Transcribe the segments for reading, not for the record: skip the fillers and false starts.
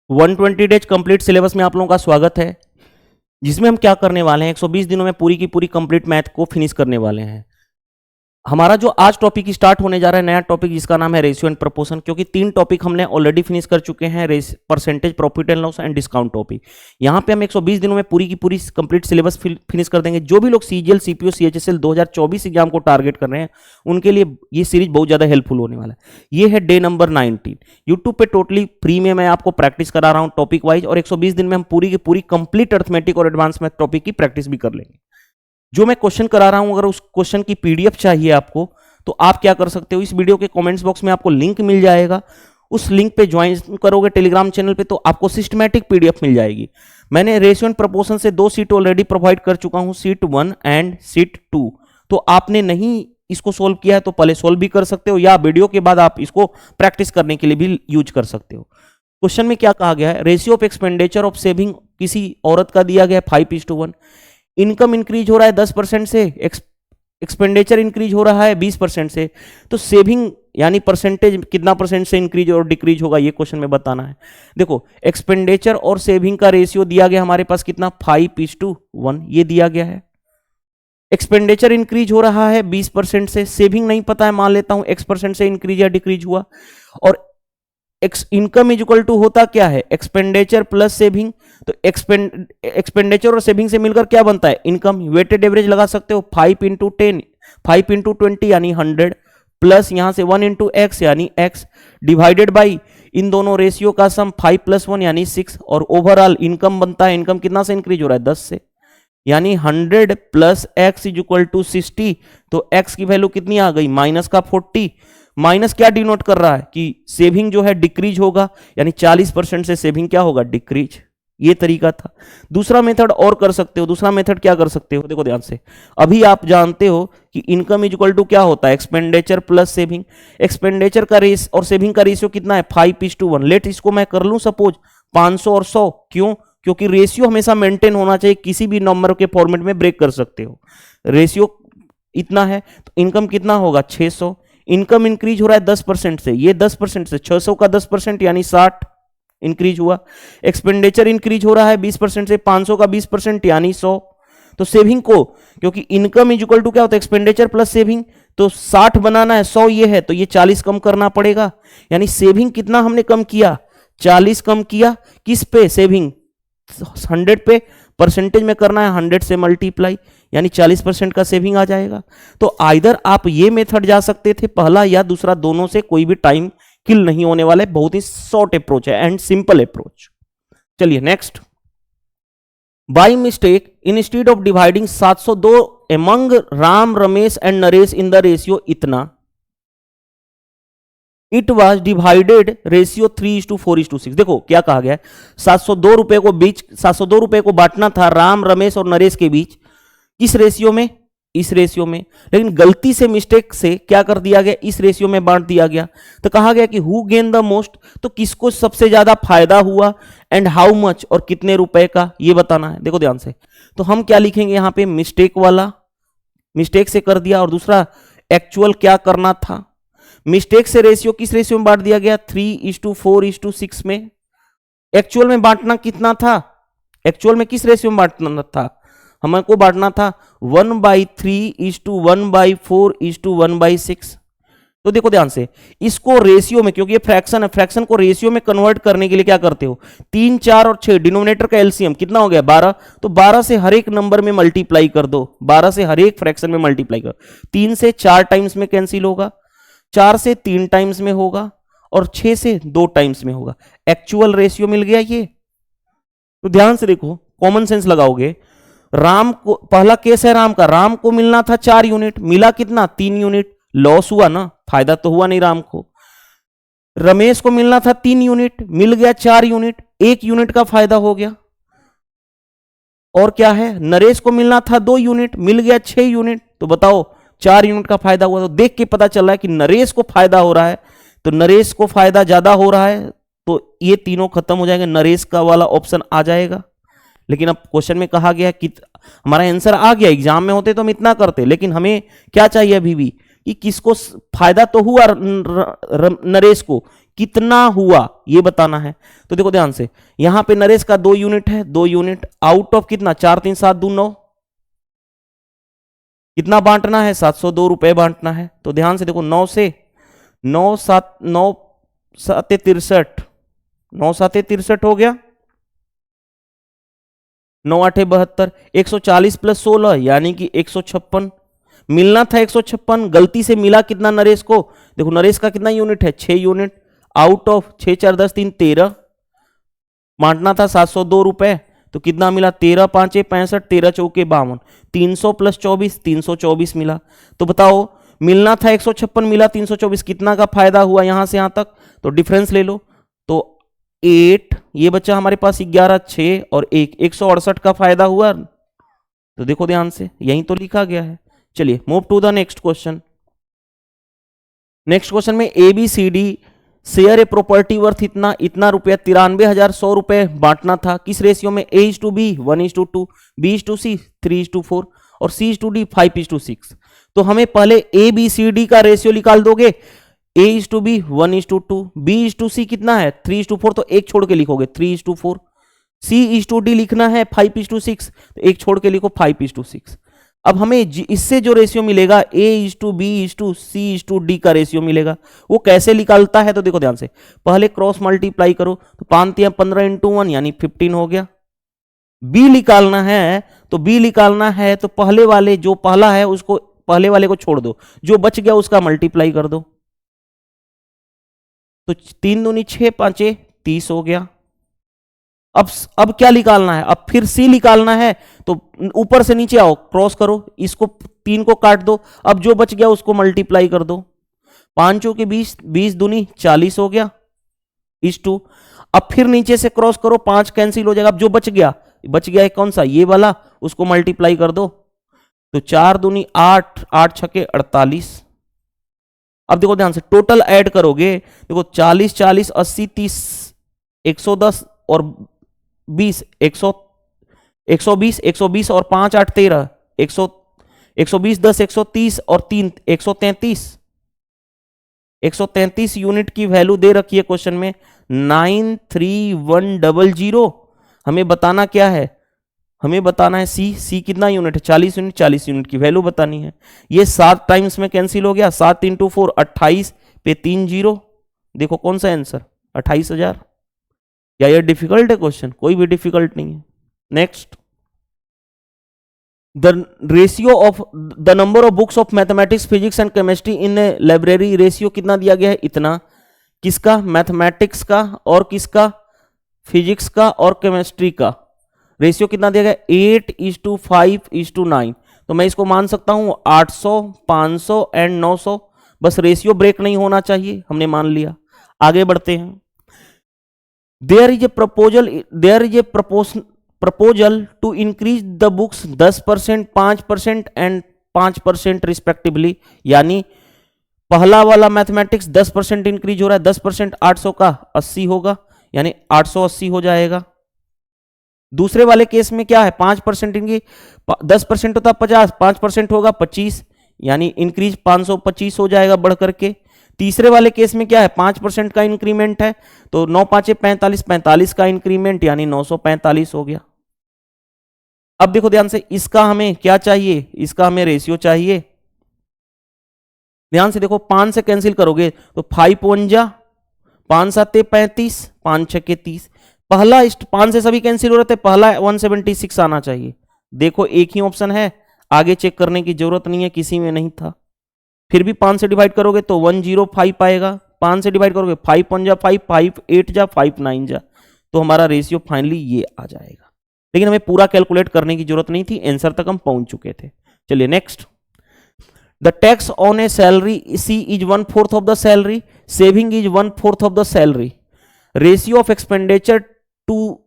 120 days complete syllabus में आप लोगों का स्वागत है, जिसमें हम क्या करने वाले हैं 120 दिनों में पूरी की पूरी कंप्लीट मैथ को फिनिश करने वाले हैं। हमारा जो आज टॉपिक स्टार्ट होने जा रहा है, नया टॉपिक जिसका नाम है रेशियो एंड प्रपोर्शन, क्योंकि 3 टॉपिक हमने ऑलरेडी फिनिश कर चुके हैं, percentage, profit and loss and discount topic. यहाँ पे हम 120 दिनों में पूरी की पूरी कंप्लीट सिलेबस फिनिश कर देंगे। जो भी लोग सीजीएल, सीपीओ, सीएचएसएल 2024 एग्जाम को टारगेट कर रहे हैं, उनके लिए ये सीरीज बहुत ज्यादा हेल्पफुल होने वाला है। ये है डे नंबर 19। यूट्यूब पे टोटली फ्री में मैं आपको प्रैक्टिस करा रहा हूँ टॉपिक वाइज, और 120 दिन में हम पूरी की पूरी कंप्लीट अर्थमेटिक और एडवांस मैथ टॉपिक की प्रैक्टिस भी कर लेंगे। जो मैं क्वेश्चन करा रहा हूं, अगर उस क्वेश्चन की पीडीएफ चाहिए आपको, तो आप क्या कर सकते हो, इस वीडियो के कमेंट्स बॉक्स में आपको लिंक मिल जाएगा। उस लिंक पे ज्वाइन करोगे टेलीग्राम चैनल पे, तो आपको सिस्टमैटिक पीडीएफ मिल जाएगी। मैंने रेशियो एंड प्रपोर्शन से 2 सीट ऑलरेडी प्रोवाइड कर चुका हूं, सीट 1 एंड सीट 2। तो आपने नहीं इसको सोल्व किया है तो पहले सोल्व भी कर सकते हो, या वीडियो के बाद आप इसको प्रैक्टिस करने के लिए भी यूज कर सकते हो। क्वेश्चन में क्या कहा गया है, ratio of expenditure of saving किसी औरत का दिया गया है 5:1। इनकम इंक्रीज हो रहा है 10% से, एक्सपेंडिचर इंक्रीज हो रहा है 20% से, तो सेविंग यानी परसेंटेज कितना परसेंट से इंक्रीज और डिक्रीज होगा, ये क्वेश्चन में बताना है। देखो, एक्सपेंडिचर और सेविंग का रेशियो दिया गया हमारे पास कितना, 5:1, ये दिया गया है। एक्सपेंडिचर इंक्रीज हो रहा है 20% से, सेविंग नहीं पता है, मान लेता हूं X% से इंक्रीज या डिक्रीज हुआ। और इनकम इज इक्वल टू होता क्या है, एक्सपेंडिचर प्लस सेविंग। तो एक्सपेंडिचर और सेविंग से मिलकर क्या बनता है, इनकम। वेटेड एवरेज लगा सकते हो, 5 यानी 100, प्लस यहां से 1 x यानी x, डिवाइडेड बाई इन दोनों रेशियो का सम 5 + 1 यानी 6, और ओवरऑल इनकम बनता है, इनकम कितना से इंक्रीज हो रहा है, 10 से, यानी 100 + x इज इक्वल टू 60। तो x की वैल्यू कितनी आ गई, माइनस का 40। माइनस क्या डिनोट कर रहा है कि सेविंग जो है डिक्रीज होगा, यानी 40% से सेविंग क्या होगा, डिक्रीज। ये तरीका था। दूसरा मेथड और कर सकते हो। दूसरा मेथड क्या कर सकते हो, देखो ध्यान से। अभी आप जानते हो कि इनकम इज इक्वल टू क्या होता है, एक्सपेंडिचर प्लस सेविंग। एक्सपेंडिचर का रेस और सेविंग का रेशियो कितना है, 5:1। लेट इसको मैं कर लूं सपोज 500 और 100। क्यों, क्योंकि रेशियो हमेशा मेंटेन होना चाहिए, किसी भी नंबर के फॉर्मेट में ब्रेक कर सकते हो। रेशियो इतना है तो इनकम कितना होगा, 600। इनकम इंक्रीज हो रहा है 10% से, ये 10% से 600 का 10% यानी 60 इंक्रीज हुआ। एक्सपेंडिचर इंक्रीज हो रहा है 20% से, 500 का 20% यानी 100। तो सेविंग को, क्योंकि इनकम इज इक्वल टू क्या होता है, एक्सपेंडिचर प्लस सेविंग, तो 60 बनाना है, 100 ये है, तो ये 40 कम करना पड़ेगा। यानी सेविंग कितना हमने कम किया, 40 कम किया। किस पे, सेविंग 100 पे, परसेंटेज में करना है 100 से मल्टीप्लाई, यानी 40% का सेविंग आ जाएगा। तो आइदर आप ये मेथड जा सकते थे, पहला या दूसरा, दोनों से कोई भी टाइम किल नहीं होने वाला है। बहुत ही शॉर्ट अप्रोच है एंड सिंपल अप्रोच। चलिए next. By mistake instead of dividing 702 among Ram, Ramesh and Naresh in the ratio इतना, इट वॉज डिवाइडेड रेशियो 3:4:6। देखो क्या कहा गया है, 702 रुपए को बीच 702 रुपए को बांटना था राम, रमेश और नरेश के बीच। किस रेशियो में, इस रेशियो में। लेकिन गलती से, मिस्टेक से क्या कर दिया गया, इस रेशियो में बांट दिया गया। तो कहा गया कि हु गेन द मोस्ट, तो किसको सबसे ज्यादा फायदा हुआ, एंड हाउ मच, और कितने रुपए का, ये बताना है। देखो ध्यान से, तो हम क्या लिखेंगे यहां पे, मिस्टेक वाला, मिस्टेक से कर दिया, और दूसरा एक्चुअल क्या करना था। मिस्टेक से रेशियो किस रेशियो में बांट दिया गया, 3:4:6 में। एक्चुअल में बांटना कितना था, एक्चुअल में किस रेशियो में बांटना था, हमको बांटना था 1/3:1/4:1/6। तो देखो ध्यान से, इसको रेशियो में, क्योंकि ये फ्रैक्शन है, फ्रैक्शन को रेशियो में कन्वर्ट करने के लिए क्या करते हो, 3, 4 और 6 डिनोमिनेटर का एलसीएम कितना हो गया, 12। तो 12 से हर एक नंबर में मल्टीप्लाई कर दो, 12 से हर एक फ्रैक्शन में मल्टीप्लाई कर। 3 से 4 टाइम्स में कैंसिल होगा, 4 से 3 टाइम्स में होगा, और 6 से 2 टाइम्स में होगा। एक्चुअल रेशियो मिल गया ये। तो ध्यान से देखो, कॉमन सेंस लगाओगे। राम को, पहला केस है राम का, राम को मिलना था 4 यूनिट, मिला कितना, 3 यूनिट, लॉस हुआ ना, फायदा तो हुआ नहीं राम को। रमेश को मिलना था 3 यूनिट, मिल गया 4 यूनिट, 1 यूनिट का फायदा हो गया। और क्या है, नरेश को मिलना था 2 यूनिट, मिल गया 6 यूनिट। तो बताओ 4 यूनिट का फायदा हुआ। तो देख के पता चल रहा है कि नरेश को फायदा हो रहा है, तो नरेश को फायदा ज्यादा हो रहा है, तो ये तीनों खत्म हो जाएंगे, नरेश का वाला ऑप्शन आ जाएगा। लेकिन अब क्वेश्चन में कहा गया कि हमारा आंसर आ गया, एग्जाम में होते तो हम इतना करते, लेकिन हमें क्या चाहिए अभी भी, कि किसको फायदा तो हुआ नरेश को, कितना हुआ ये बताना है। तो देखो ध्यान से, यहां पे नरेश का 2 यूनिट है, 2 यूनिट आउट ऑफ कितना, 4 3 7 2 9, कितना बांटना है, 702 रुपए बांटना है। तो ध्यान से देखो, 9 से 9 7 9 7 63, 9 7 63 हो गया, 9 8 72, 140 प्लस 16 यानी कि 156, मिलना था 156, गलती से मिला कितना नरेश को, देखो नरेश का कितना यूनिट है, 6 यूनिट, आउट ऑफ 6 4 10 3 13, बांटना था 702 रुपए, तो कितना मिला, 13 5 65, 13 चौके 52, 300 प्लस 24 324 मिला। तो बताओ, मिलना था 156, मिला 324, कितना का फायदा हुआ यहां से यहां तक, तो डिफरेंस ले लो। तो 8, ये बच्चा हमारे पास 11 6 और 1, 168 का फायदा हुआ। तो देखो ध्यान से, यहीं तो लिखा गया है। चलिए move to the next question. Next question में A B C D share a property worth इतना इतना रुपया, 93,100 रुपए बांटना था, किस रेशियो में, A/B 1:2, B/C 3:4 और C/D 5:6। तो हमें पहले ABCD का रेशियो निकाल दोगे, A/B 1:2, B/C कितना है 3:4, तो एक छोड़ के लिखोगे 3:4, C/D लिखना है 5:6, तो एक छोड़ के लिखो 5:6। अब हमें इससे जो रेशियो मिलेगा A/B/C/D का रेशियो मिलेगा, वो कैसे निकालता है, तो देखो ध्यान से, पहले क्रॉस मल्टीप्लाई करो, तो 5 3 15 × 1 यानी 15 हो गया। बी निकालना है, तो बी निकालना है तो पहले वाले, जो पहला है उसको, पहले वाले को छोड़ दो, जो बच गया उसका मल्टीप्लाई कर दो, तो 3 दूनी 6 5 30 हो गया। अब क्या निकालना है, अब फिर सी निकालना है, तो ऊपर से नीचे आओ, क्रॉस करो, इसको 3 को काट दो, अब जो बच गया उसको मल्टीप्लाई कर दो, 5 चौके 20, 20 दूनी 40 हो गया /2। अब फिर नीचे से क्रॉस करो, 5 कैंसिल हो जाएगा, अब जो बच गया है कौन सा, ये वाला, उसको मल्टीप्लाई कर दो, तो 4 दूनी 8, 8 छके 48। अब देखो ध्यान से, टोटल ऐड करोगे, देखो 40 40 80 30 110 और 20 120 120 और 5 8 13 120 10 130 और 3 133 133 यूनिट की वैल्यू दे रखी है क्वेश्चन में, 93100। हमें बताना क्या है, हमें बताना है सी कितना यूनिट है, 40 यूनिट, 40 यूनिट की वैल्यू बतानी है। ये 7 टाइम्स में कैंसिल हो गया, 7 × 4 28 पे 3 0, देखो कौन सा आंसर, 28,000। क्या ये डिफिकल्ट है क्वेश्चन, कोई भी डिफिकल्ट नहीं है। Next, the ratio of the number of books of mathematics physics and chemistry in library, ratio कितना दिया गया है, इतना, किसका, मैथमेटिक्स का और किसका, फिजिक्स का और केमिस्ट्री का रेशियो कितना दिया गया, 8:5:9। तो मैं इसको मान सकता हूं 800 500 एंड 900, बस रेशियो ब्रेक नहीं होना चाहिए, हमने मान लिया। आगे बढ़ते हैं। There is a proposal to increase the books 10%, 5% and 5% respectively, यानी पहला वाला मैथमेटिक्स 10% इंक्रीज हो रहा है, 10% 800 का 80 होगा, यानी 880 हो जाएगा। दूसरे वाले केस में क्या है, 5% इंक्रीज, 10% होता 50, 5% होगा 25, यानी इंक्रीज 525 हो जाएगा बढ़ करके। तीसरे वाले केस में क्या है, 5% का इंक्रीमेंट है, तो 9 5 45, 45 का इंक्रीमेंट यानी 945 हो गया। अब देखो ध्यान से, इसका हमें क्या चाहिए, इसका हमें रेशियो चाहिए। ध्यान से देखो, 5 से कैंसिल करोगे तो 5 1 जा, 5 7 35, 5 6 30, पहला 5 से सभी कैंसिल हो रहे थे, पहला 176 आना चाहिए। देखो एक ही ऑप्शन है, आगे चेक करने की जरूरत नहीं है, किसी में नहीं था। फिर भी 5 से डिवाइड करोगे तो 105 आएगा, 5 से डिवाइड करोगे 5 1 जा 5, 5 8 जा 5 9 जा, तो हमारा रेशियो फाइनली ये आ जाएगा। लेकिन हमें पूरा कैलकुलेट करने की जरूरत नहीं थी, आंसर तक हम पहुंच चुके थे। चलिए next, the tax on a salary C is 1/4 of the salary, saving is 1/4 of the salary, ratio of expenditure to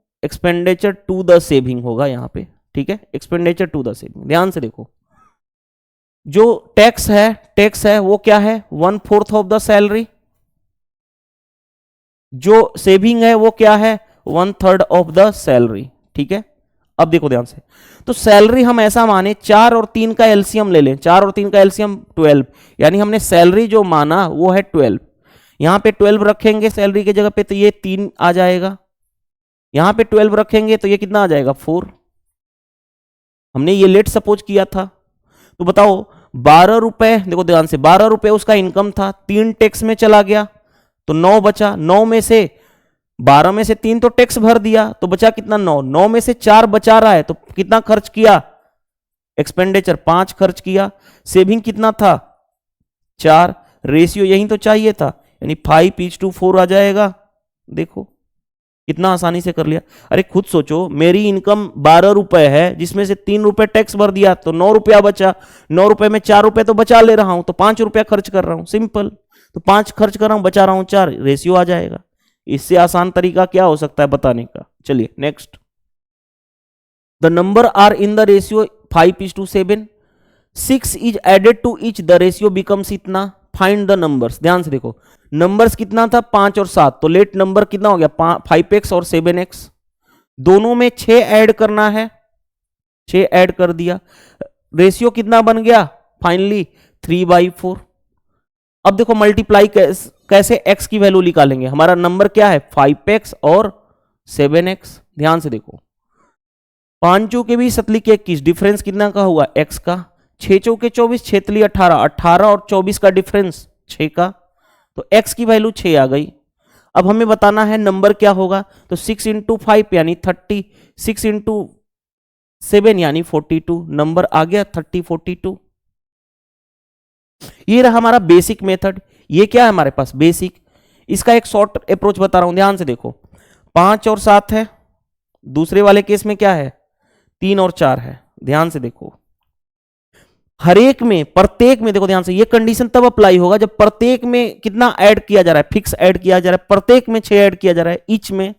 the saving होगा यहां पे, ठीक है, एक्सपेंडिचर टू द सेविंग। ध्यान से देखो, जो टैक्स है वो क्या है, 1/4 ऑफ द सैलरी, जो सेविंग है वो क्या है, 1/3 ऑफ द सैलरी, ठीक है। अब देखो ध्यान से, तो सैलरी हम ऐसा माने 4 और 3 का एलसीएम ले लें, 4 और 3 का एलसीएम 12, यानी हमने सैलरी जो माना वो है 12, यहां पे 12 रखेंगे सैलरी की जगह पे तो ये 3 आ जाएगा, यहां पे 12 रखेंगे तो ये कितना आ जाएगा 4। हमने ये लेट सपोज किया था। तो बताओ 12 रुपए, देखो ध्यान से, 12 रुपए उसका इनकम था, 3 टैक्स में चला गया तो 9 बचा, 9 में से 12 में से 3 तो टैक्स भर दिया तो बचा कितना 9, 9 में से 4 बचा रहा है तो कितना खर्च किया, एक्सपेंडिचर 5 खर्च किया, सेविंग कितना था 4, रेशियो यही तो चाहिए था, यानी 5:4 आ जाएगा। देखो कितना आसानी से कर लिया। अरे खुद सोचो, मेरी इनकम 12 रुपए है जिसमें से 3 रुपए टैक्स भर दिया तो 9 रुपया बचा, 9 रुपए में 4 रुपए तो बचा ले रहा हूं तो 5 रुपया खर्च कर रहा हूं, सिंपल। तो 5 खर्च कर रहा हूं, बचा रहा हूं 4, रेशियो आ जाएगा। इससे आसान तरीका क्या हो सकता है बताने का। चलिए next, the number are in the ratio 5:7, 6 is added to each, the ratio becomes इतना, फाइंड द नंबर्स। ध्यान से देखो, नंबर्स कितना था 5 और 7, तो लेट नंबर कितना हो गया 5x और 7x, दोनों में 6 ऐड करना है, 6 ऐड कर दिया, रेशियो कितना बन गया फाइनली 3/4। अब देखो मल्टीप्लाई कैसे x की वैल्यू निकालेंगे, हमारा नंबर क्या है 5x और 7x। ध्यान से देखो, 5 चौके 20 सतली के 21, डिफरेंस कितना का हुआ x का, 6 चौके 24 छेतली 18, 18 और 24 का डिफरेंस 6 का, तो x की वैल्यू 6 आ गई। अब हमें बताना है नंबर क्या होगा, तो 6 × 5 यानी 30, 6 × 7 यानी 42, नंबर आ गया 3042। ये रहा हमारा बेसिक मेथड। ये क्या है हमारे पास बेसिक, इसका एक शॉर्ट अप्रोच बता रहा हूं, ध्यान से देखो, 5 और 7 है, दूसरे वाले केस में क्या है 3 और 4 है। ध्यान से देखो, हर एक में प्रत्येक में देखो ध्यान से, ये कंडीशन तब अप्लाई होगा जब प्रत्येक में कितना ऐड किया जा रहा है, फिक्स ऐड किया जा रहा है, प्रत्येक में 6 ऐड किया जा रहा है, ईच में।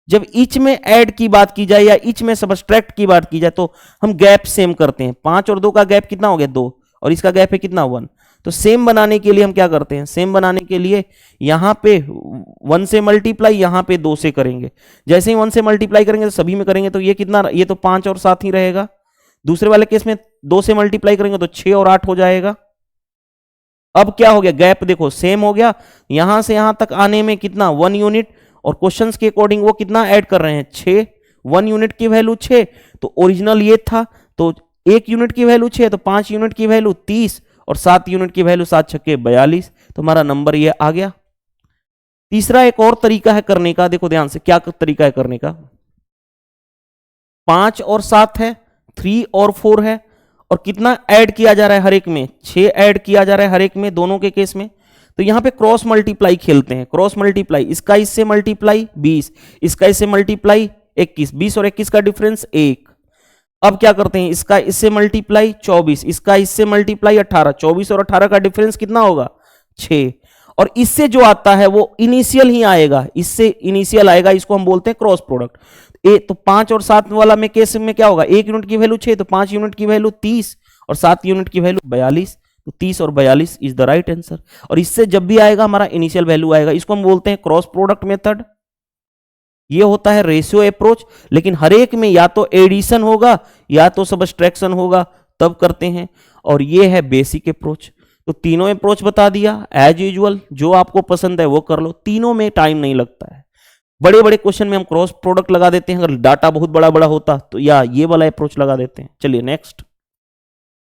जब ईच में ऐड की बात की जाए या ईच में सबट्रैक्ट की बात की जाए तो हम गैप सेम करते हैं। 5 और 2 का गैप कितना हो गया 2, और इसका गैप है कितना 1। तो सेम बनाने के लिए हम क्या करते हैं, सेम बनाने के लिए यहां पे 1 से मल्टीप्लाई, यहां पे 2 से करेंगे। जैसे ही 1 से मल्टीप्लाई करेंगे तो सभी में करेंगे तो ये कितना, ये तो 5 और 7 ही रहेगा। दूसरे वाले केस में 2 से मल्टीप्लाई करेंगे तो 6 और 8 हो जाएगा। अब क्या हो गया, गैप देखो सेम हो गया, यहां से यहां तक आने में कितना 1 यूनिट, और क्वेश्चंस के अकॉर्डिंग वो कितना ऐड कर रहे हैं 6, 1 यूनिट की वैल्यू 6, तो ओरिजिनल ये था, तो 1 यूनिट की वैल्यू 6, तो 5 यूनिट की वैल्यू 30, और 7 यूनिट की वैल्यू 7 छक्के 42, तो हमारा नंबर ये आ गया। तीसरा एक और तरीका है करने का, देखो ध्यान से क्या तरीका है करने का, 5 और 7 है, 3 और 4 है, और कितना ऐड किया जा रहा है हर एक में 6 ऐड किया जा रहा है हर एक में, दोनों के केस में। तो यहां पे क्रॉस मल्टीप्लाई खेलते हैं, क्रॉस मल्टीप्लाई, इसका इससे मल्टीप्लाई 20, इसका इससे मल्टीप्लाई 21, 20 और 21 का डिफरेंस 1। अब क्या करते हैं, इसका इससे मल्टीप्लाई 24, इसका इससे मल्टीप्लाई 18, 24 और 18 का डिफरेंस कितना होगा 6, और इससे जो आता है वो इनिशियल ही आएगा, इससे इनिशियल आएगा, इसको हम बोलते हैं क्रॉस प्रोडक्ट। तो 5 और 7 वाला में केस में क्या होगा, 1 यूनिट की वैल्यू 6, तो 5 यूनिट की वैल्यू 30, और 7 यूनिट की वैल्यू 42, तो 30 और 42 इज द राइट आंसर। और इससे जब भी आएगा हमारा इनिशियल वैल्यू आएगा, इसको हम बोलते हैं क्रॉस प्रोडक्ट मेथड। ये होता है रेशियो अप्रोच, लेकिन हर एक में या तो एडिशन होगा या तो सबट्रैक्शन होगा, तब करते हैं। और ये है बेसिक अप्रोच। तो तीनों अप्रोच बता दिया, एज यूजुअल जो आपको पसंद है वो कर लो, तीनों में टाइम नहीं लगता है। बड़े बड़े क्वेश्चन में हम क्रॉस प्रोडक्ट लगा देते हैं, अगर डाटा बहुत बड़ा बड़ा होता तो, या ये वाला अप्रोच लगा देते हैं। चलिए next,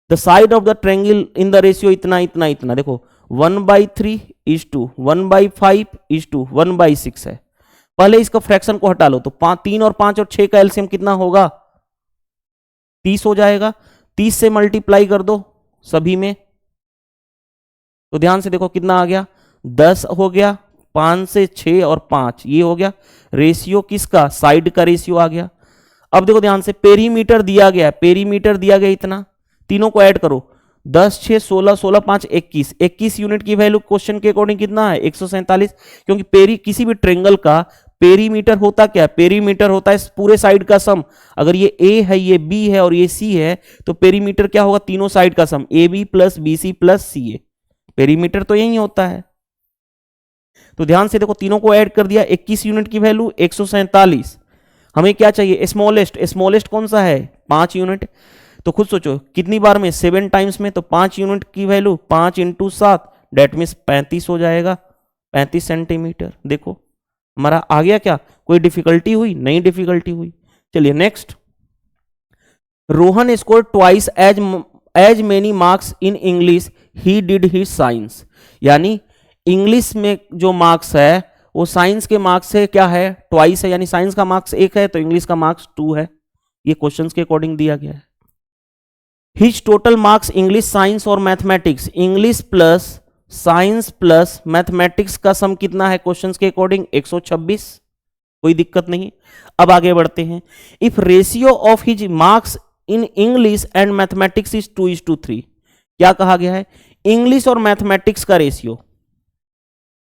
the side of the triangle in the ratio इतना इतना इतना, देखो 1/3 इज टू 1/5 इज टू 1/6 है। पहले इसका फ्रैक्शन को हटा लो, तो 3 और 5 और 6 का एलसीएम कितना होगा 30 हो जाएगा। 30 से मल्टीप्लाई कर दो सभी में, तो ध्यान से देखो कितना आ गया 10 हो गया, 5 से 6 और 5 ये हो गया। रेशियो किसका, साइड का रेशियो आ गया। अब देखो ध्यान से, पेरीमीटर दिया गया, पेरीमीटर दिया गया इतना, तीनों को ऐड करो, 10 6 16 16 5 21, 21 यूनिट की वैल्यू क्वेश्चन के अकॉर्डिंग कितना है 147, क्योंकि किसी भी ट्रेंगल का पेरीमीटर होता क्या, पेरीमीटर होता है पूरे साइड का सम। अगर ये ए है, ये बी है और ये सी है, तो पेरीमीटर क्या होगा, तीनों साइड का sum, A B plus B C plus C A, perimeter तो यही होता है। तो ध्यान से देखो, तीनों को ऐड कर दिया, 21 यूनिट की वैल्यू 147। हमें क्या चाहिए, स्मॉलेस्ट, स्मॉलेस्ट कौन सा है 5 यूनिट। तो खुद सोचो कितनी बार में, 7 टाइम्स में, तो 5 यूनिट की वैल्यू 5 × 7 डेट मीन्स 35 हो जाएगा। 35 सेंटीमीटर। देखो हमारा आ गया क्या, कोई डिफिकल्टी हुई? नहीं डिफिकल्टी हुई। चलिए next, Rohan score twice as many marks in English he did he science. यानी इंग्लिश में जो मार्क्स है वो साइंस के मार्क्स से क्या है, ट्वाइस है। यानी साइंस का मार्क्स 1 है तो इंग्लिश का मार्क्स 2 है। ये क्वेश्चंस के अकॉर्डिंग दिया गया है। His total marks English, science और mathematics, English plus science plus mathematics का सम कितना है क्वेश्चंस के अकॉर्डिंग? 126। कोई दिक्कत नहीं। अब आगे बढ़ते हैं। If ratio of his marks in English and mathematics is 2:3। क्या कहा गया है? इंग्लिश और मैथमेटिक्स का रेशियो,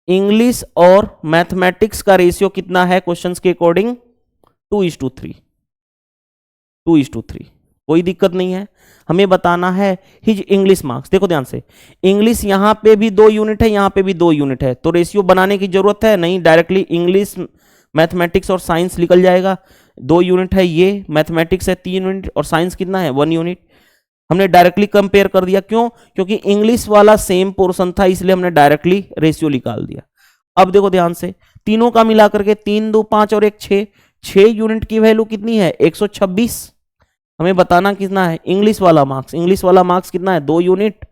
इंग्लिश और मैथमेटिक्स का रेशियो कितना है क्वेश्चंस के अकॉर्डिंग? 2:3। 2:3। कोई दिक्कत नहीं है। हमें बताना है हिज इंग्लिश मार्क्स। देखो ध्यान से, इंग्लिश यहां पे भी 2 यूनिट है, यहां पे भी 2 यूनिट है, तो रेशियो बनाने की जरूरत है नहीं, डायरेक्टली इंग्लिश, मैथमेटिक्स और साइंस निकल जाएगा। 2 यूनिट है ये, मैथमेटिक्स है 3 यूनिट और साइंस कितना है? 1 यूनिट। हमने डायरेक्टली कंपेयर कर दिया। क्यों? क्योंकि इंग्लिश वाला सेम पोर्शन था, इसलिए हमने डायरेक्टली रेशियो निकाल दिया। अब देखो ध्यान से, तीनों का मिला करके 3, 2, 5 और 1 6, 6 यूनिट की वैल्यू कितनी है? 126। हमें बताना कितना है इंग्लिश वाला मार्क्स। इंग्लिश वाला मार्क्स कितना है? 2 यूनिट।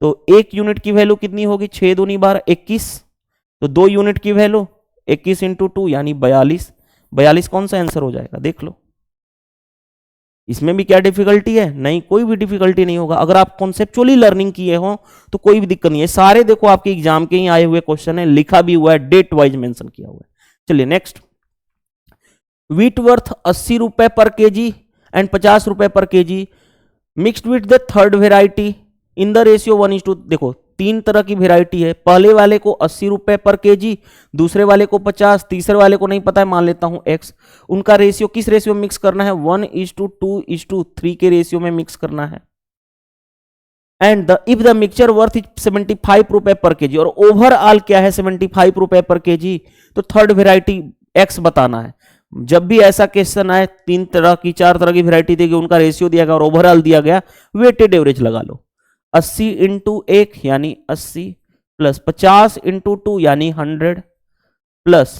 तो 1 यूनिट की वैल्यू कितनी होगी? 6 दूनी 12, 21। तो 2 यूनिट की वैल्यू 21 × 2 यानी 42। 42 कौन सा आंसर हो जाएगा? देख लो। इसमें भी क्या डिफिकल्टी है? नहीं, कोई भी डिफिकल्टी नहीं होगा। अगर आप कॉन्सेप्चुअली लर्निंग किए हो तो कोई भी दिक्कत नहीं है। सारे देखो आपके एग्जाम के ही आए हुए क्वेश्चन है, लिखा भी हुआ है, डेट वाइज मेंशन किया हुआ है। चलिए नेक्स्ट, वीट वर्थ 80 रुपए पर केजी एंड 50 रुपए पर KG mixed with the third variety in the ratio 1:2। देखो 3 तरह की वेराइटी है। पहले वाले को 80 रुपए पर केजी, दूसरे वाले को 50, तीसरे वाले को नहीं पता है, मान लेता हूं x। उनका रेशियो किस रेशियो में मिक्स करना है? 1:2:3 के रेशियो में मिक्स करना है। And if the mixture worth is 75 रुपए पर केजी, और ओवरऑल क्या है? 75 रुपए पर केजी। तो थर्ड वेराइटी x बताना है। जब भी ऐसा क्वेश्चन आए, 3 तरह की 4 तरह की वेराइटी देगी, उनका रेशियो दिया गया और ओवरऑल दिया गया, वेटेड एवरेज लगा लो। 80 × 1 यानी 80 प्लस 50 × 2 यानी 100 प्लस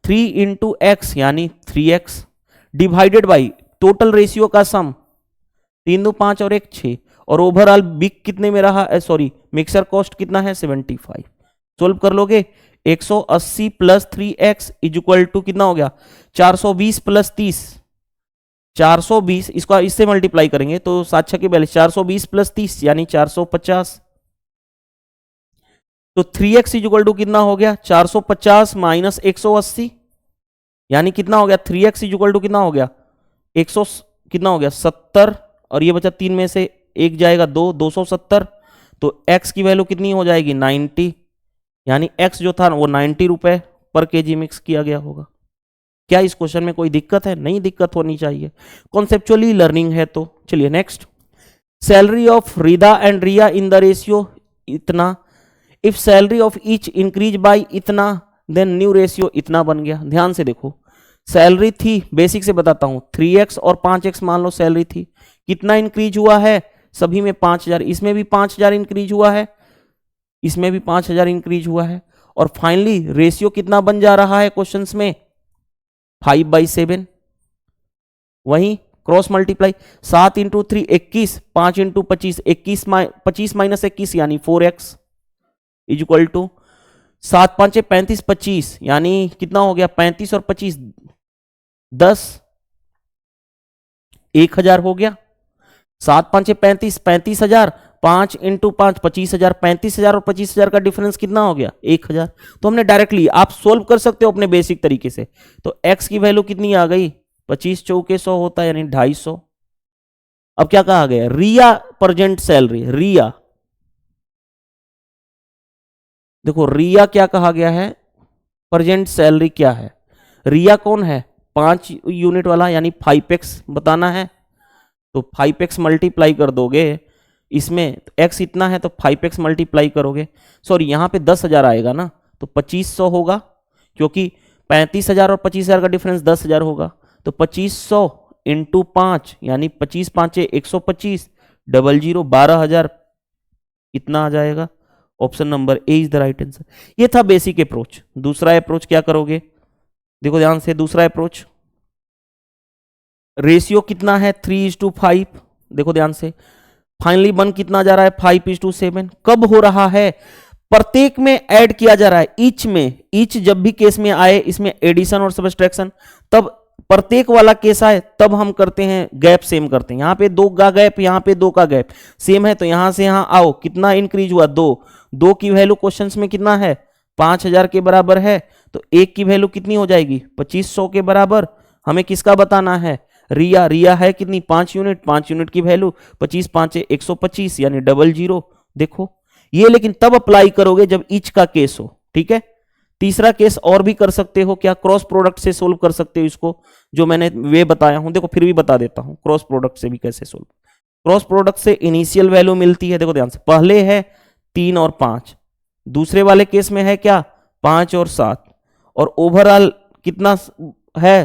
3 × x यानी 3x divided by total ratio का सम 3, 2, 5 और 1 6, और ओवरऑल बिग कितने में रहा? सॉरी, मिक्सर कॉस्ट कितना है? 75। सोल्व कर लोगे। 180 plus 3x is equal to कितना हो गया? 420 प्लस 30, 420। इसको इससे मल्टीप्लाई करेंगे तो 7 6 42, 420 प्लस 30 यानी 450। तो 3x इज इक्वल टू कितना हो गया? 450 माइनस 180 यानी कितना हो गया? 3x इज इक्वल टू कितना हो गया? 100 कितना हो गया? 70, और ये बचा 3 में से 1 जाएगा 2, 270। तो x की वैल्यू कितनी हो जाएगी? 90। यानी x जो था वो 90 रुपए पर केजी मिक्स किया गया होगा। क्या इस क्वेश्चन में कोई दिक्कत है? नहीं दिक्कत होनी चाहिए, कॉन्सेप्चुअली लर्निंग है तो। चलिए next, salary of Rida and Riya in the ratio इतना, if salary of each increase by इतना देन न्यू रेशियो इतना बन गया। ध्यान से देखो, सैलरी थी, बेसिक से बताता हूं, 3x और 5x मान लो सैलरी थी। कितना इंक्रीज हुआ है? सभी में 5000, इसमें भी 5000 इंक्रीज हुआ है, इसमें भी 5000 इंक्रीज हुआ है, और फाइनली रेशियो कितना बन जा रहा है क्वेश्चंस में? 5/7। वहीं क्रॉस मल्टीप्लाई 7 × 3 21, 5 × 25 21, 25 माइनस 21 यानी 4x इज इक्वल टू 7 5 35 25 यानी कितना हो गया? 35 और 25 10, 1000 हो गया। 7 5 35 35,000, 5 × 5 25,000, 35,000 और 25,000 का डिफरेंस कितना हो गया? 1000। तो हमने डायरेक्टली, आप सोल्व कर सकते हो अपने बेसिक तरीके से। तो x की वैल्यू कितनी आ गई? 25 चौके 100 होता है यानी 250। अब क्या कहा गया? रिया प्रेजेंट सैलरी, रिया, देखो रिया क्या कहा गया है? प्रेजेंट सैलरी क्या है? रिया कौन है? 5 यूनिट वाला, यानी 5x बताना है। तो 5x मल्टीप्लाई कर दोगे, इसमें x इतना है तो 5x मल्टीप्लाई करोगे, सॉरी यहां पे 10,000 आएगा ना, तो 2500 होगा, क्योंकि 35,000 और 25,000 का डिफरेंस 10,000 होगा। तो 2500 × 5 यानी 25 5 125, 00 12,000 इतना आ जाएगा। Option number A is the right answer. ये था बेसिक अप्रोच। दूसरा अप्रोच क्या करोगे, देखो ध्यान से, दूसरा अप्रोच रेशियो कितना है 3:5, देखो ध्यान से, फाइनली बन कितना जा रहा है 5:7। कब हो रहा है, प्रत्येक में ऐड किया जा रहा है, ईच में, ईच जब भी केस में आए इसमें एडिशन और सबट्रैक्शन, तब प्रत्येक वाला केस आए तब हम करते हैं गैप सेम करते हैं। यहां पे 2 का गैप, यहां पे 2 का गैप सेम है, तो यहां से यहां आओ, कितना इंक्रीज हुआ 2 की वैल्यू क्वेश्चंस में कितना है 5000 के बराबर है, तो 1 की वैल्यू कितनी हो जाएगी 2500 के बराबर। हमें किसका बताना है, रिया, रिया है कितनी 5 यूनिट, 5 यूनिट की वैल्यू 25 5 125 यानी 00। देखो ये लेकिन तब अप्लाई करोगे जब ईच का केस हो, ठीक है। तीसरा केस और भी कर सकते हो, क्या क्रॉस प्रोडक्ट से सोल्व कर सकते हो इसको, जो मैंने वे बताया हूं, देखो फिर भी बता देता हूं क्रॉस प्रोडक्ट से भी कैसे सोल्व। क्रॉस प्रोडक्ट से इनिशियल वैल्यू मिलती है, देखो ध्यान से, पहले है 3 और 5, दूसरे वाले केस में है क्या 5 और 7, और ओवरऑल कितना है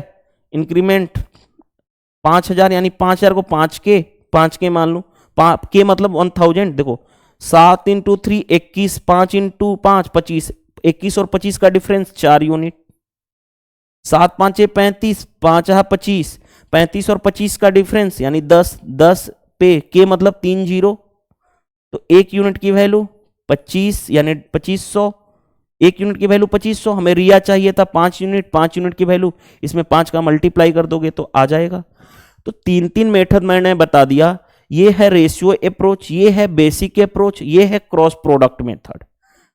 इंक्रीमेंट 5000, यानी 5000 को 5 के मान लू, के मतलब 1000। देखो 7 × 3 21, 5 × 5 25, 21 और 25 का डिफरेंस 4 यूनिट, 7 5 35, 5 25, 35 और 25 का डिफरेंस यानी 10, 10 पे के मतलब 3 0, तो 1 यूनिट की वैल्यू 25 यानी 2500, 1 यूनिट की वैल्यू 2500। हमें रिया चाहिए था 5 यूनिट, 5 यूनिट की वैल्यू, इसमें 5 का मल्टीप्लाई कर दोगे तो आ जाएगा। तो 3 मेथड मैंने बता दिया, ये है रेशियो अप्रोच, ये है बेसिक अप्रोच, ये है क्रॉस प्रोडक्ट मेथड।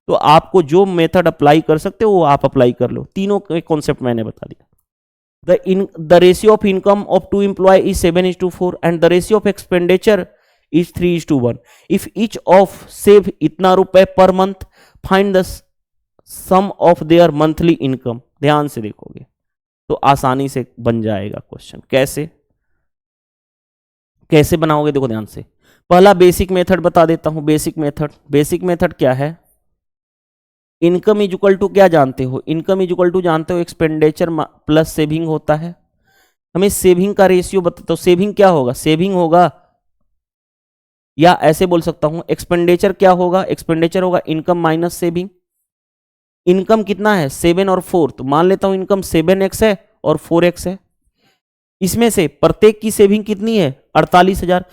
तो आपको जो मेथड अप्लाई कर सकते हो वो आप अप्लाई कर लो, तीनों के कॉन्सेप्ट मैंने बता दिया। The ratio of income of 2 employ is 7:4 and the ratio of expenditure is 3:1। If each of save इतना रुपए per month, find the sum of their monthly income. ध्यान से देखोगे तो आसानी से बन जाएगा क्वेश्चन। कैसे कैसे बनाओगे, देखो ध्यान से, पहला बेसिक मेथड बता देता हूं। बेसिक मेथड क्या है, इनकम इज इक्वल टू क्या जानते हो, इनकम इज इक्वल टू जानते हो एक्सपेंडिचर प्लस सेविंग होता है। हमें सेविंग का रेशियो बता, तो सेविंग क्या होगा, सेविंग होगा, या ऐसे बोल सकता हूं एक्सपेंडिचर क्या होगा, एक्सपेंडिचर होगा इनकम माइनस सेविंग। इनकम कितना है 7 और 4, तो मान लेता हूं इनकम 7x है और 4x है। इसमें से प्रत्येक की सेविंग कितनी है 48,000,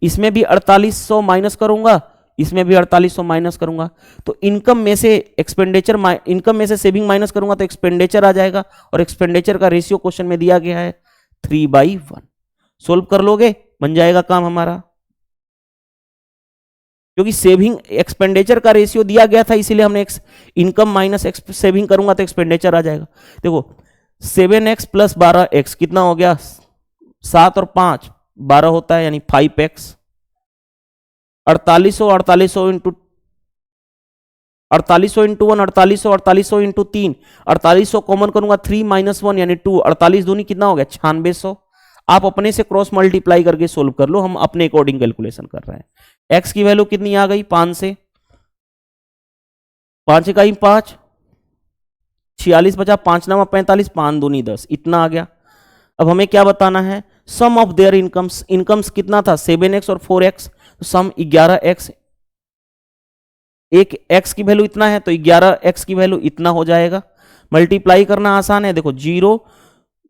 इसमें भी 4800 माइनस करूंगा, इसमें भी 4800 माइनस करूंगा, तो इनकम में से एक्सपेंडिचर, इनकम में से सेविंग माइनस करूंगा तो एक्सपेंडिचर आ जाएगा, और एक्सपेंडिचर का रेशियो क्वेश्चन में दिया गया है 3/1। सोल्व कर लोगे, बन जाएगा काम हमारा, क्योंकि सेविंग एक्सपेंडिचर का रेशियो दिया गया था, इसीलिए हमने इनकम माइनस सेविंग करूंगा तो एक्सपेंडिचर आ जाएगा। देखो 7x + 12x कितना हो गया, 7 और 5 12 होता है यानी 5x। 4800 into 4800 into 1, 4800 into 3, 4800 common करूंगा 3 - 1 यानी 2, 48 दूनी कितना हो गया 9600। आप अपने से क्रॉस मल्टीप्लाई करके सोल्व कर लो, हम अपने अकॉर्डिंग कैलकुलेशन कर रहे हैं। x की वैल्यू कितनी आ गई 5 से, 5 इकाई 5, 46 बचा, 5 9 45, 5 दूनी 10, इतना आ गया। अब हमें क्या बताना है, सम ऑफ देयर इनकम्स, इनकम्स कितना था 7x और 4x, तो सम 11x, एक x की वैल्यू इतना है तो 11x की वैल्यू इतना हो जाएगा। मल्टीप्लाई करना आसान है, देखो 0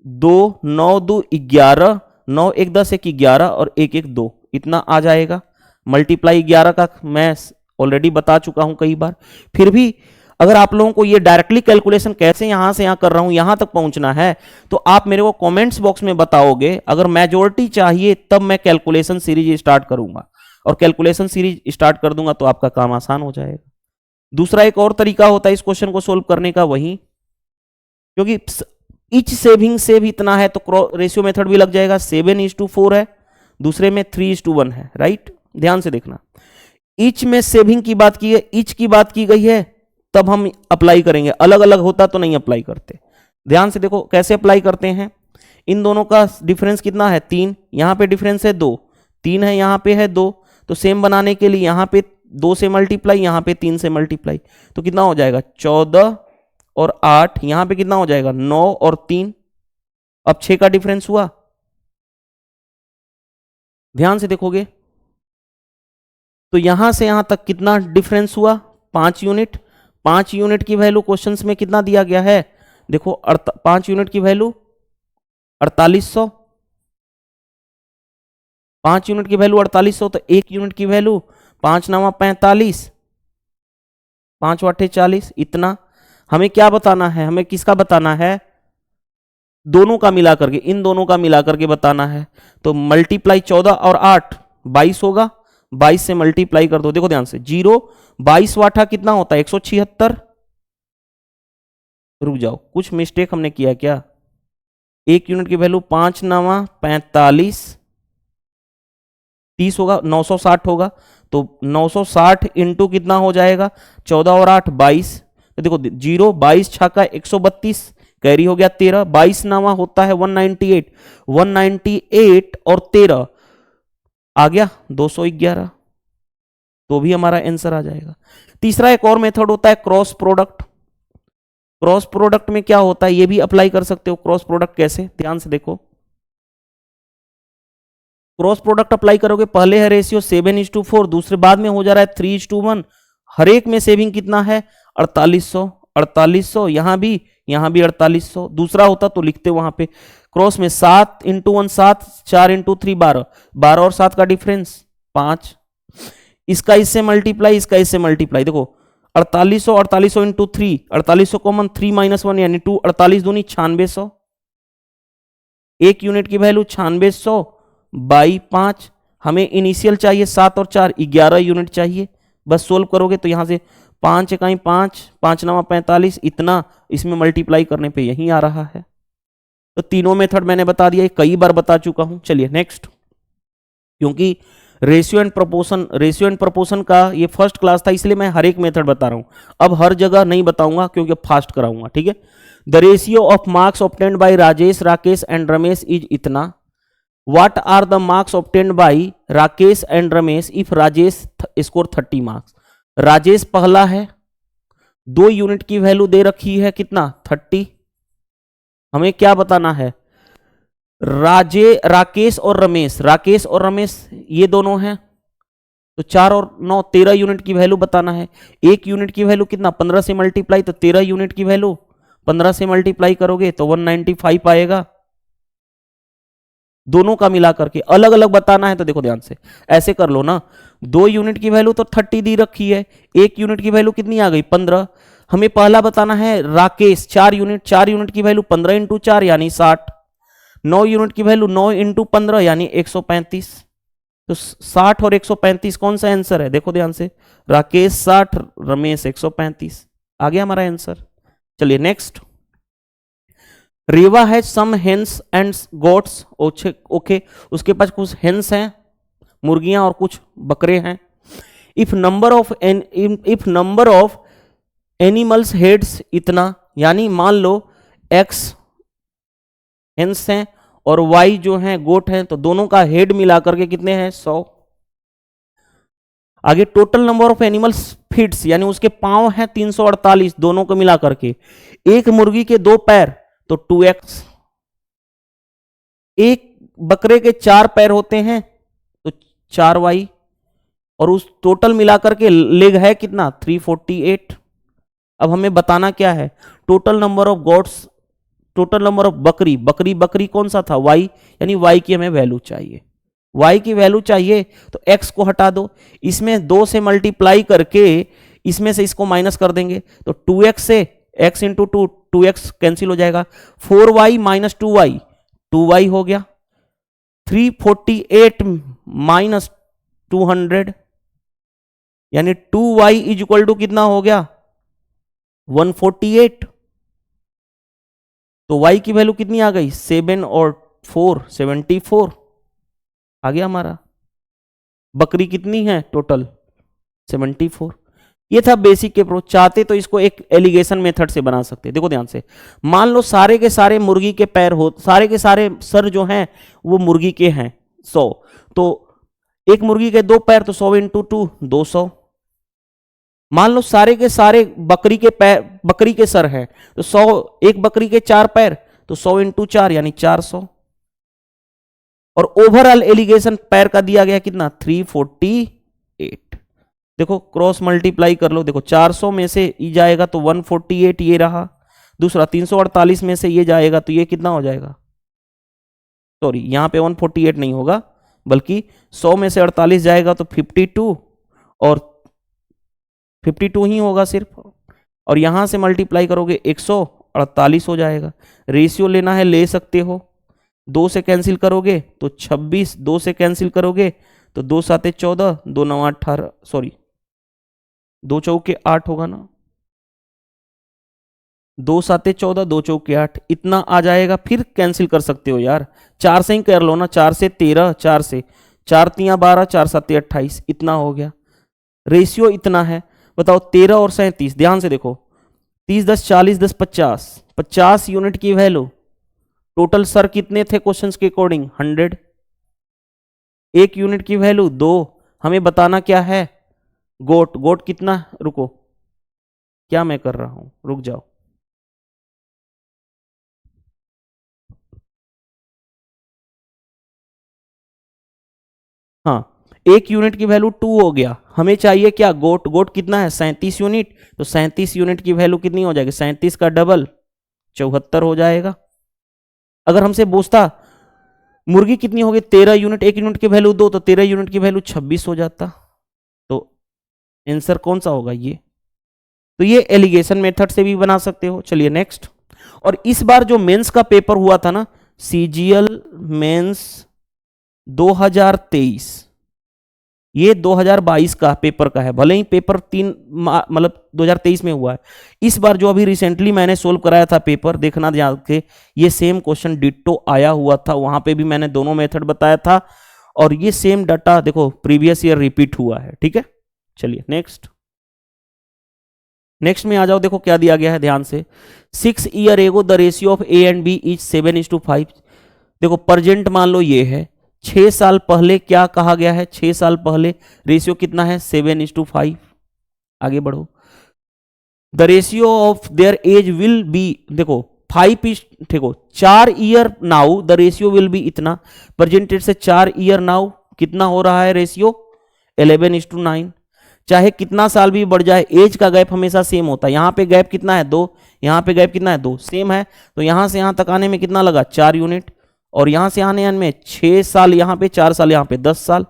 2 9 2 11, 9 1 10 1 11 और 1 1 2, इतना आ जाएगा। मल्टीप्लाई 11 का मैं ऑलरेडी बता चुका हूं कई बार, फिर भी अगर आप लोगों को ये डायरेक्टली कैलकुलेशन कैसे यहां से यहां कर रहा हूं यहां तक पहुंचना है, तो आप मेरे को कमेंट्स बॉक्स में बताओगे। अगर मेजॉरिटी चाहिए तब मैं कैलकुलेशन सीरीज स्टार्ट करूंगा, और कैलकुलेशन सीरीज स्टार्ट कर दूंगा तो आपका काम आसान हो जाएगा। दूसरा एक और तरीका होता है इस क्वेश्चन को सोल्व करने का, वही क्योंकि ईच सेविंग से भी इतना है तो रेशियो मेथड भी लग जाएगा। 7:4 है, दूसरे में 3:1 है, राइट। ध्यान से देखना, ईच में सेविंग की बात की है, ईच की बात की गई है, तब हम अप्लाई करेंगे, अलग अलग होता तो नहीं अप्लाई करते। ध्यान से देखो कैसे अप्लाई करते हैं, इन दोनों का डिफरेंस कितना है 3, यहां पे डिफरेंस है 2, 3 है यहां पे है 2, तो सेम बनाने के लिए यहां पे 2 से मल्टीप्लाई, यहां पे 3 से मल्टीप्लाई, तो कितना हो जाएगा 14 और 8, यहां पे कितना हो जाएगा 9 और 3, अब 6 का डिफरेंस हुआ। ध्यान से देखोगे तो यहां से यहां तक कितना डिफरेंस हुआ 5 यूनिट। 5 यूनिट की वैल्यू क्वेश्चंस में कितना दिया गया है, देखो 5 यूनिट की वैल्यू 4800। 5 यूनिट की वैल्यू 4800, तो 1 यूनिट की वैल्यू 5 9 45, 5 8 40। इतना हमें क्या बताना है, हमें किसका बताना है, दोनों का मिला करके, इन दोनों का मिला करके बताना है। तो मल्टीप्लाई 14 और 8 22 होगा, 22 से मल्टीप्लाई कर दो। देखो ध्यान से, 0 22 वाठा कितना होता है 176। रुक जाओ, कुछ मिस्टेक हमने किया है क्या, 1 यूनिट की वैल्यू 5 9 45 30 होगा, 960 होगा। तो 960 इंटू कितना हो जाएगा, 14 और 8 22। तो देखो 0 22 छक्का 132, कैरी हो गया 13, 22 नामा होता है 198, 198 और 13 आ गया 211, तो भी हमारा आंसर आ जाएगा। तीसरा एक और मेथड होता है क्रॉस प्रोडक्ट। क्रॉस प्रोडक्ट में क्या होता है, ये भी अप्लाई कर सकते हो। क्रॉस प्रोडक्ट कैसे, ध्यान से देखो। क्रॉस प्रोडक्ट अप्लाई करोगे, पहले है रेशियो 7:4, दूसरे बाद में हो जा रहा है 3:1। हर एक में सेविंग कितना है 4800, 4800 यहां भी 4800। दूसरा होता तो लिखते वहां पे। क्रॉस में 7 × 1 7, 4 × 3 12, 12 और 7 का डिफरेंस 5। इसका इससे मल्टीप्लाई, इसका इससे मल्टीप्लाई। देखो 4800, 4800 इंटू 3, 4800 कॉमन 3 - 1 यानी 2, 48 दूनी 9600। 1 यूनिट की वैल्यू 9600 बाई 5। हमें इनिशियल चाहिए 7 और 4 11 यूनिट चाहिए। बस सोल्व करोगे तो यहां से 5 इकाई 5, 5 9 45, इतना इसमें मल्टीप्लाई करने पे यही आ रहा है। तो तीनों मेथड मैंने बता दिया, कई बार बता चुका हूं। चलिए नेक्स्ट, क्योंकि रेशियो एंड प्रोपोर्शन का ये फर्स्ट क्लास था, इसलिए मैं हर एक मेथड बता रहा हूं। अब हर जगह नहीं बताऊंगा क्योंकि अब फास्ट कराऊंगा, ठीक है। The ratio of marks obtained by Rajesh, Rakesh and Ramesh is इतना। What are the marks obtained by Rakesh and Ramesh if Rajesh score 30 marks. Rajesh पहला है, 2 यूनिट की वैल्यू दे रखी है कितना 30। हमें क्या बताना है, राकेश और रमेश ये दोनों हैं, तो 4 और 9 13 यूनिट की वैल्यू बताना है। 1 यूनिट की वैल्यू कितना 15 से मल्टीप्लाई, तो 13 यूनिट की वैल्यू 15 से मल्टीप्लाई करोगे तो 195 आएगा। दोनों का मिला करके अलग अलग बताना है, तो देखो ध्यान से ऐसे कर लो ना। 2 यूनिट की वैल्यू तो 30 दी रखी है, 1 यूनिट की वैल्यू कितनी आ गई 15। हमें पहला बताना है राकेश 4 यूनिट की वैल्यू 15 × 4 यानी 60। 9 यूनिट की वैल्यू 9 × 15 यानी 135। तो 60 और 135 कौन सा आंसर है, देखो ध्यान से, राकेश 60 रमेश 135 आ गया हमारा आंसर। चलिए नेक्स्ट, रेवा है सम हेन्स एंड गोट्स। ओके, उसके पास कुछ हेन्स हैं मुर्गियां और कुछ बकरे हैं। If number of animals heads इतना, यानी मान लो x हेन्स हैं और y जो हैं गोट हैं, तो दोनों का हेड मिलाकर के कितने हैं 100। आगे total number of animals feets, यानी उसके पांव हैं 348 दोनों को मिलाकर के। एक मुर्गी के 2 पैर तो 2x, एक बकरे के 4 पैर होते हैं तो 4y, और उस टोटल मिलाकर के लेग है कितना 348। अब हमें बताना क्या है, total number of goats, total number of बकरी कौन सा था y, यानी y की हमें वैल्यू चाहिए। y की वैल्यू चाहिए तो x को हटा दो, इसमें 2 से मल्टीप्लाई करके इसमें से इसको माइनस कर देंगे, तो 2x से x इंटू 2x कैंसिल हो जाएगा। 4y - 2y 2y हो गया। 348 - 200 यानी 2y इक्वल टू कितना हो गया 148। तो y की वैल्यू कितनी आ गई 7 और 4 74 आ गया हमारा। बकरी कितनी है टोटल 74। ये था बेसिक के अप्रोच। चाहते तो इसको एक एलिगेशन मेथड से बना सकते। देखो ध्यान से, मान लो सारे के सारे मुर्गी के पैर हो, सारे के सारे सर जो हैं वो मुर्गी के हैं 100, तो एक मुर्गी के 2 पैर तो 100 × 2 200। मान लो सारे के सारे बकरी के पैर, बकरी के सर हैं तो 100, एक बकरी के 4 पैर तो 100 × 4 यानी 400। और ओवरऑल एलिगेशन पैर का दिया गया कितना 348। देखो क्रॉस मल्टीप्लाई कर लो, देखो 400 में से ये जाएगा तो 148 ये रहा, दूसरा 348 में से ये जाएगा तो ये कितना हो जाएगा, सॉरी यहाँ पे 148 नहीं होगा बल्कि 100 में से 48 जाएगा तो 52 और 52 ही होगा सिर्फ, और यहां से मल्टीप्लाई करोगे 148 हो जाएगा। रेशियो लेना है ले सकते हो, 2 से कैंसिल करोगे तो 26, 2 से कैंसिल करोगे तो 2 7 14, 2 9 18, सॉरी 2 चौके 8 होगा ना, 2 7 14, 2 चौके 8 इतना आ जाएगा। फिर कैंसिल कर सकते हो यार, 4 से ही कर लो ना, 4 से 13, 4 से 4 3 12, 4 7 28 इतना हो गया। रेशियो इतना है, बताओ 13 और 37, ध्यान से देखो 30 10 40 10 50, 50 यूनिट की वैल्यू, टोटल सर कितने थे क्वेश्चंस के अकॉर्डिंग 100, एक यूनिट की वैल्यू 2, हमें बताना क्या है गोट, गोट कितना, रुको क्या मैं कर रहा हूं, रुक जाओ, हाँ एक यूनिट की वैल्यू 2 हो गया, हमें चाहिए क्या गोट, गोट कितना है 37 यूनिट, तो 37 यूनिट की वैल्यू कितनी हो जाएगी, 37 का डबल 74 हो जाएगा। अगर हमसे पूछता मुर्गी कितनी होगी 13 यूनिट, एक यूनिट की वैल्यू 2 तो 13 यूनिट की वैल्यू 26 हो जाता, तो आंसर कौन सा होगा ये, तो ये एलिगेशन मेथड से भी बना सकते हो। चलिए नेक्स्ट, और इस बार जो मेंस का पेपर हुआ था ना, सीजीएल मेंस 2023, ये 2022 का पेपर का है, भले ही पेपर 3 मतलब 2023 में हुआ है। इस बार जो अभी रिसेंटली मैंने सोल्व कराया था पेपर, देखना ध्यान से, ये सेम क्वेश्चन डिट्टो आया हुआ था, वहां पे भी मैंने दोनों मेथड बताया था, और ये सेम डाटा देखो प्रीवियस ईयर रिपीट हुआ है, ठीक है। चलिए नेक्स्ट, नेक्स्ट में आ जाओ, देखो क्या दिया गया है ध्यान से, 6 year ago the ratio of A and B is 7:5, देखो प्रेजेंट मान लो ये है, 6 साल पहले क्या कहा गया है, 6 साल पहले रेशियो कितना है 7:5, आगे बढ़ो, the ratio of their age will be, देखो 5 इज, देखो 4 year now the ratio will be इतना, प्रेजेंटेड से 4 ईयर नाउ कितना हो रहा है रेशियो 11:9, चाहे कितना साल भी बढ़ जाए एज का गैप हमेशा सेम होता है, यहां पे गैप कितना है 2, यहां पे गैप कितना है 2, सेम है, तो यहां से यहां तक आने में कितना लगा 4 यूनिट, और यहां से आने में 6 साल, यहां पे 4 साल, यहां पे 10 साल,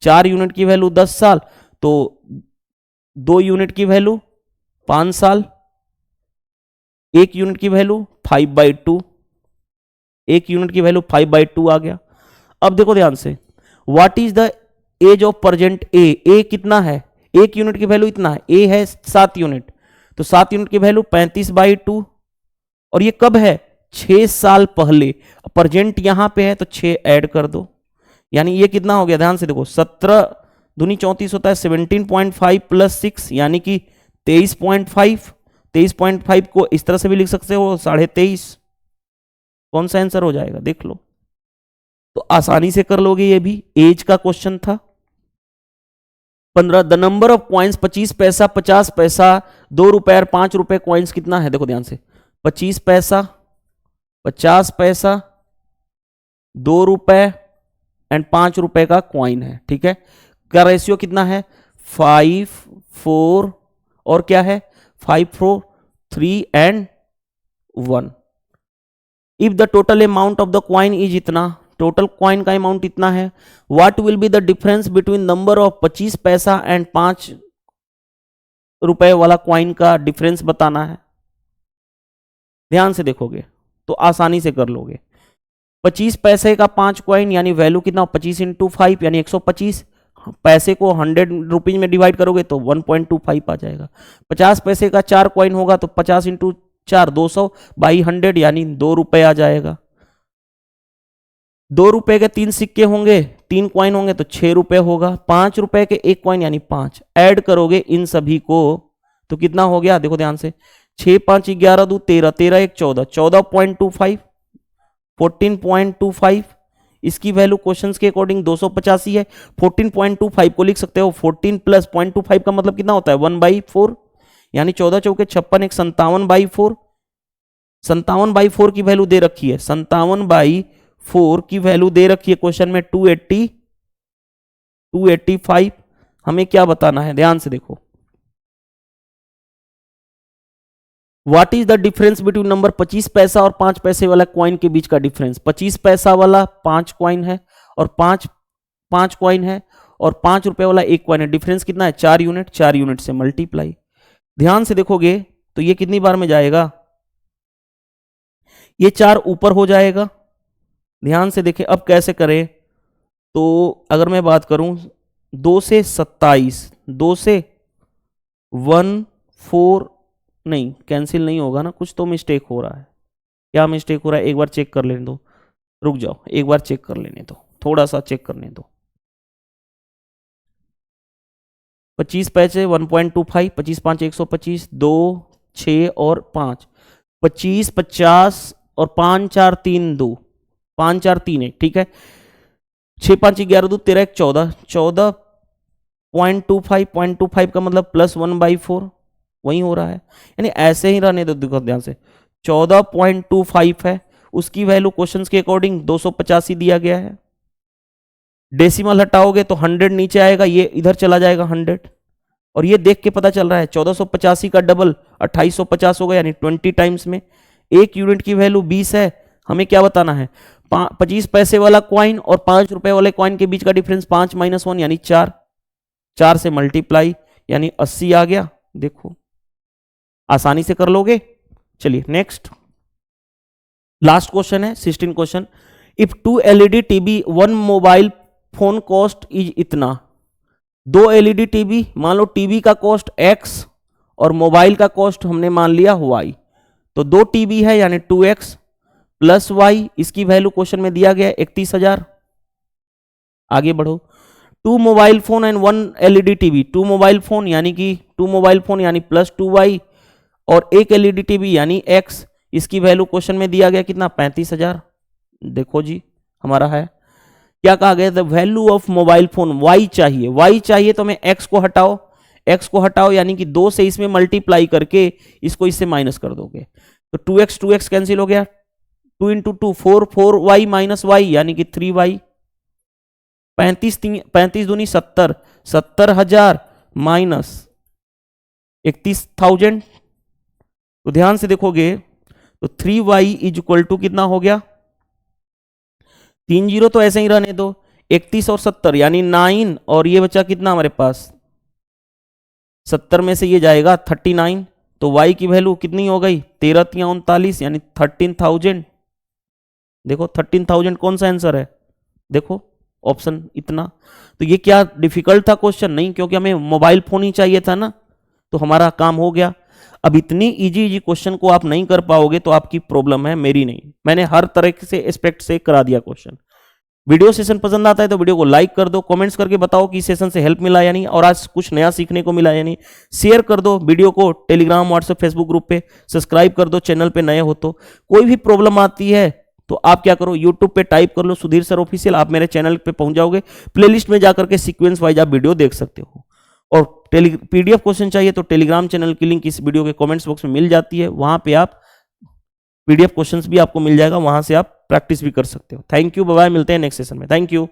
4 यूनिट की वैल्यू 10 साल, तो 2 यूनिट की वैल्यू 5 साल, 1 यूनिट की वैल्यू 5/2, 1 यूनिट की वैल्यू 5/2 आ गया। अब देखो ध्यान से, what is the age of present A, A कितना है, 1 यूनिट की वैल्यू इतना है, ए है 7 यूनिट, तो 7 यूनिट की वैल्यू 35/2, और ये कब है 6 साल पहले, प्रेजेंट यहां पे है तो 6 ऐड कर दो, यानी ये कितना हो गया, ध्यान से देखो 17 दूनी 34 होता है, 17.5 + 6 यानी कि 23.5, 23.5 को इस तरह से भी लिख सकते हो 23.5, कौन सा आंसर हो जाएगा देख लो, तो आसानी से कर लोगे, ये भी एज का क्वेश्चन था। 15 द नंबर ऑफ कॉइन्स 25 पैसा, 50 पैसा, 2 रुपए और 5 रुपए कॉइन्स कितना है, देखो ध्यान से 25 पैसा, 50 पैसा, 2 रुपए एंड 5 रुपए का कॉइन है, ठीक है, का रेशियो कितना है 5 4 और क्या है 5 4 3 and 1, if the total amount of the coin is इतना, टोटल कॉइन का अमाउंट इतना है, what will be the difference between number of 25 पैसा एंड 5 रुपए वाला कॉइन का डिफरेंस बताना है, ध्यान से देखोगे तो आसानी से कर लोगे। 25 पैसे का 5 कॉइन यानी वैल्यू कितना 25 × 5 यानी 125, पैसे को 100 रुपीज में डिवाइड करोगे तो 1.25 आ जाएगा। 50 पैसे का 4 कॉइन होगा तो 50 × 4 200/100 यानी 2 रुपए आ जाएगा। 2 रुपए के 3 सिक्के होंगे, 3 कॉइन होंगे तो 6 रुपए होगा। 5 रुपए के 1 कॉइन यानी 5, ऐड करोगे इन सभी को तो कितना हो गया, देखो ध्यान से 6 5 11 2 13, 13 1 14, 14.25, 14.25, इसकी वैल्यू क्वेश्चंस के अकॉर्डिंग 285 है। 14.25 को लिख सकते हो 14 + 0.25 का मतलब कितना होता है 1/4 यानी 14 चौके 56 1 57/4, 57/4 की वैल्यू दे रखी है, 57/4 की वैल्यू दे रखी है क्वेश्चन में 285, हमें क्या बताना है, ध्यान से देखो। What is the difference between number 25 पैसा और 5 पैसे वाला कॉइन के बीच का डिफरेंस। 25 पैसा वाला 5 कॉइन है और 5 कॉइन है और 5 रुपए वाला 1 कॉइन है। डिफरेंस कितना है, 4 यूनिट। 4 यूनिट से मल्टीप्लाई। ध्यान से देखोगे तो ये कितनी बार में जाएगा, ये 4 ऊपर हो जाएगा। ध्यान से देखें, अब कैसे करें, तो अगर मैं बात करूं 2 से 27, 2 से 1 4, नहीं कैंसिल नहीं होगा ना, कुछ तो मिस्टेक हो रहा है। क्या मिस्टेक हो रहा है, एक बार चेक कर लेने दो, रुक जाओ एक बार चेक कर लेने दो, थोड़ा सा चेक करने दो। 25 पैसे 1.25, 25 5 125, 2 6 और 5, 25 50 और 5 4 3 2, 5 4 3 1, ठीक है। 6 5 11 2 13 1 14, 14.25 का मतलब +1/4 वही हो रहा है, यानी ऐसे ही रहने दो। देखो ध्यान से, 14.25 है, उसकी वैल्यू क्वेश्चंस के अकॉर्डिंग 285 दिया गया है। डेसिमल हटाओगे तो 100 नीचे आएगा, ये इधर चला जाएगा 100, और ये देख के पता चल रहा है 1485 का डबल 2850 होगा, यानी 20 टाइम्स में। एक यूनिट की वैल्यू 20 है, हमें क्या बताना है, 25 पैसे वाला कॉइन और 5 रुपए वाले कॉइन के बीच का डिफरेंस 5 - 1 यानी 4, 4 से मल्टीप्लाई यानी 80 आ गया। देखो आसानी से कर लोगे। चलिए नेक्स्ट, लास्ट क्वेश्चन है 16 question. If 2 LED TV 1 mobile phone cost is इतना। 2 LED टीवी, मान लो टीवी का कॉस्ट x और मोबाइल का कॉस्ट हमने मान लिया y, तो 2 टीवी है यानी 2x प्लस y, इसकी वैल्यू क्वेश्चन में दिया गया 31,000। आगे बढ़ो, 2 mobile phone and 1 LED TV. 2 mobile phone यानी कि 2 मोबाइल फोन यानी +2y और 1 LED टीवी यानी x, इसकी वैल्यू क्वेश्चन में दिया गया कितना, 35,000। देखो जी हमारा है, क्या कहा गया, the value of mobile phone y चाहिए। y चाहिए तो हमें x को हटाओ, x को हटाओ यानी कि 2 से इसमें मल्टीप्लाई करके इसको इससे माइनस कर दोगे, तो 2x कैंसिल हो गया, 2 × 2 4, 4y - y यानी कि 3y। 35 दूनी 70, 70,000 माइनस 31,000। तो ध्यान से देखोगे तो 3y = कितना हो गया, 3 0 तो ऐसे ही रहने दो, 31 और 70 यानी 9, और ये बचा कितना हमारे पास, 70 में से ये जाएगा 39, तो y की वैल्यू कितनी हो गई, 13 × 39 यानी 13,000। देखो 13,000 कौन सा आंसर है, देखो ऑप्शन इतना। तो ये क्या डिफिकल्ट था क्वेश्चन, नहीं, क्योंकि हमें मोबाइल फोन ही चाहिए था ना, तो हमारा काम हो गया। अब इतनी इजी क्वेश्चन को आप नहीं कर पाओगे तो आपकी प्रॉब्लम है, मेरी नहीं। मैंने हर तरह से एस्पेक्ट से करा दिया क्वेश्चन। वीडियो सेशन पसंद आता है तो वीडियो को लाइक कर दो, कमेंट्स करके बताओ कि सेशन से हेल्प मिला या नहीं, और आज कुछ नया सीखने को मिला या नहीं। शेयर कर दो वीडियो को टेलीग्राम, व्हाट्सएप, फेसबुक ग्रुप पे, सब्सक्राइब कर दो चैनल पे नए हो तो। कोई भी प्रॉब्लम आती है तो आप क्या करो, यूट्यूब पे टाइप कर लो सुधीर सर ऑफिशियल, आप मेरे चैनल पे पहुंच जाओगे। प्लेलिस्ट में जाकर के सीक्वेंस वाइज आप वीडियो देख सकते हो। और पीडीएफ क्वेश्चन चाहिए तो टेलीग्राम चैनल की लिंक इस वीडियो के कमेंट्स बॉक्स में मिल जाती है, वहां पे आप पीडीएफ क्वेश्चंस भी आपको मिल जाएगा, वहां से आप प्रैक्टिस भी कर सकते हो। थैंक यू, बाय बाय, मिलते हैं नेक्स्ट सेशन में। Thank you.